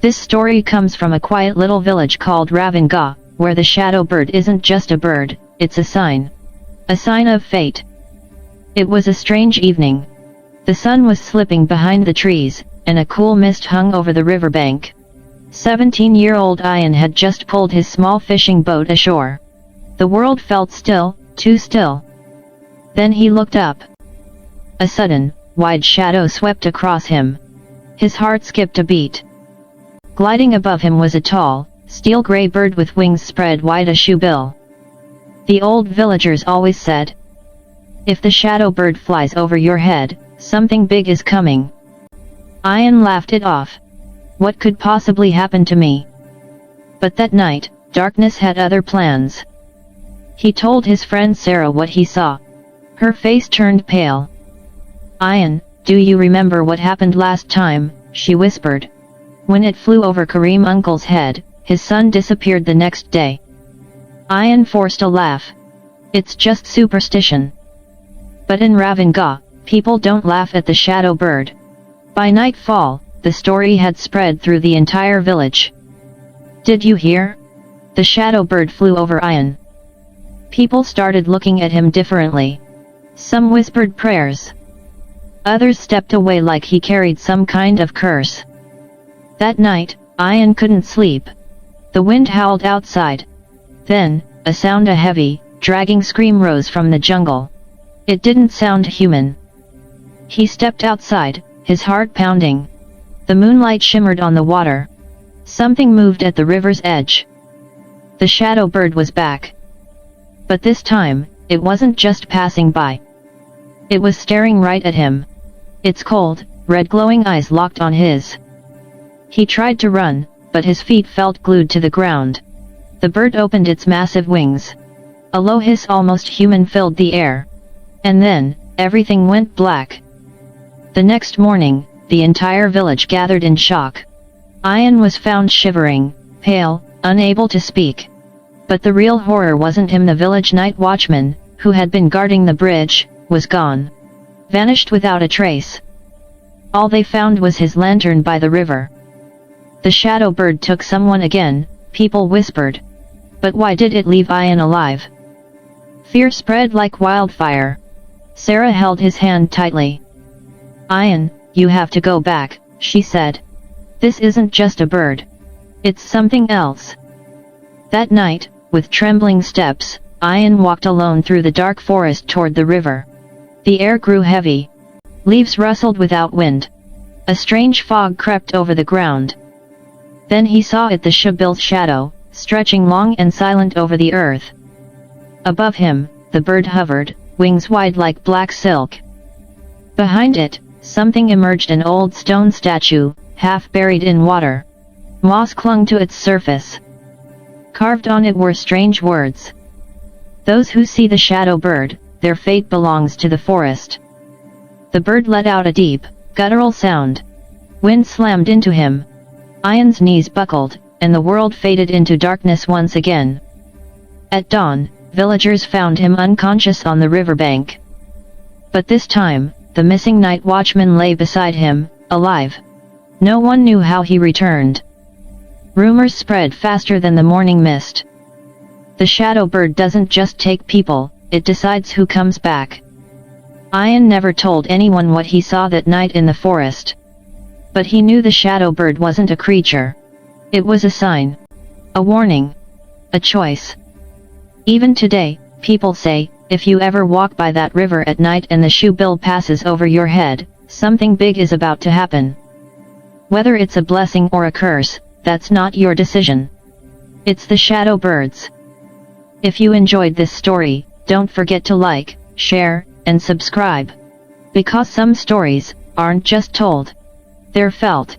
This story comes from a quiet little village called Ravenga, where the shadow bird isn't just a bird, it's a sign. A sign of fate. It was a strange evening. The sun was slipping behind the trees, and a cool mist hung over the riverbank. 17-year-old Ayan had just pulled his small fishing boat ashore. The world felt still, too still. Then he looked up. A sudden, wide shadow swept across him. His heart skipped a beat. Gliding above him was a tall, steel-gray bird with wings spread wide as Shoebill. The old villagers always said, "If the shadow bird flies over your head, something big is coming." Ayan laughed it off. What could possibly happen to me? But that night, darkness had other plans. He told his friend Sarah what he saw. Her face turned pale. "Ayan, do you remember what happened last time?" she whispered. "When it flew over Kareem uncle's head, his son disappeared the next day." Ayan forced a laugh. "It's just superstition." But in Ravenga, people don't laugh at the shadow bird. By nightfall, the story had spread through the entire village. "Did you hear? The shadow bird flew over Ayan." People started looking at him differently. Some whispered prayers. Others stepped away like he carried some kind of curse. That night, Ayan couldn't sleep. The wind howled outside. Then, a heavy, dragging scream rose from the jungle. It didn't sound human. He stepped outside, his heart pounding. The moonlight shimmered on the water. Something moved at the river's edge. The shadow bird was back. But this time, it wasn't just passing by. It was staring right at him. Its cold, red glowing eyes locked on his. He tried to run, but his feet felt glued to the ground. The bird opened its massive wings. A low hiss almost human filled the air. And then, everything went black. The next morning, the entire village gathered in shock. Ayan was found shivering, pale, unable to speak. But the real horror wasn't him. The village night watchman, who had been guarding the bridge, was gone. Vanished without a trace. All they found was his lantern by the river. The shadow bird took someone again, people whispered. But why did it leave Ayan alive? Fear spread like wildfire. Sarah held his hand tightly. "Ayan, you have to go back," she said. "This isn't just a bird. It's something else." That night, with trembling steps, Ayan walked alone through the dark forest toward the river. The air grew heavy. Leaves rustled without wind. A strange fog crept over the ground. Then he saw it, the Shoebill's shadow, stretching long and silent over the earth. Above him, the bird hovered, wings wide like black silk. Behind it, something emerged, an old stone statue, half buried in water. Moss clung to its surface. Carved on it were strange words. "Those who see the shadow bird, their fate belongs to the forest." The bird let out a deep, guttural sound. Wind slammed into him. Ayan's knees buckled, and the world faded into darkness once again. At dawn, villagers found him unconscious on the riverbank. But this time, the missing night watchman lay beside him, alive. No one knew how he returned. Rumors spread faster than the morning mist. The shadow bird doesn't just take people, it decides who comes back. Ayan never told anyone what he saw that night in the forest. But he knew the shadow bird wasn't a creature. It was a sign. A warning. A choice. Even today, people say, if you ever walk by that river at night and the Shoebill passes over your head, something big is about to happen. Whether it's a blessing or a curse, that's not your decision. It's the shadow bird's. If you enjoyed this story, don't forget to like, share, and subscribe. Because some stories aren't just told. They're felt.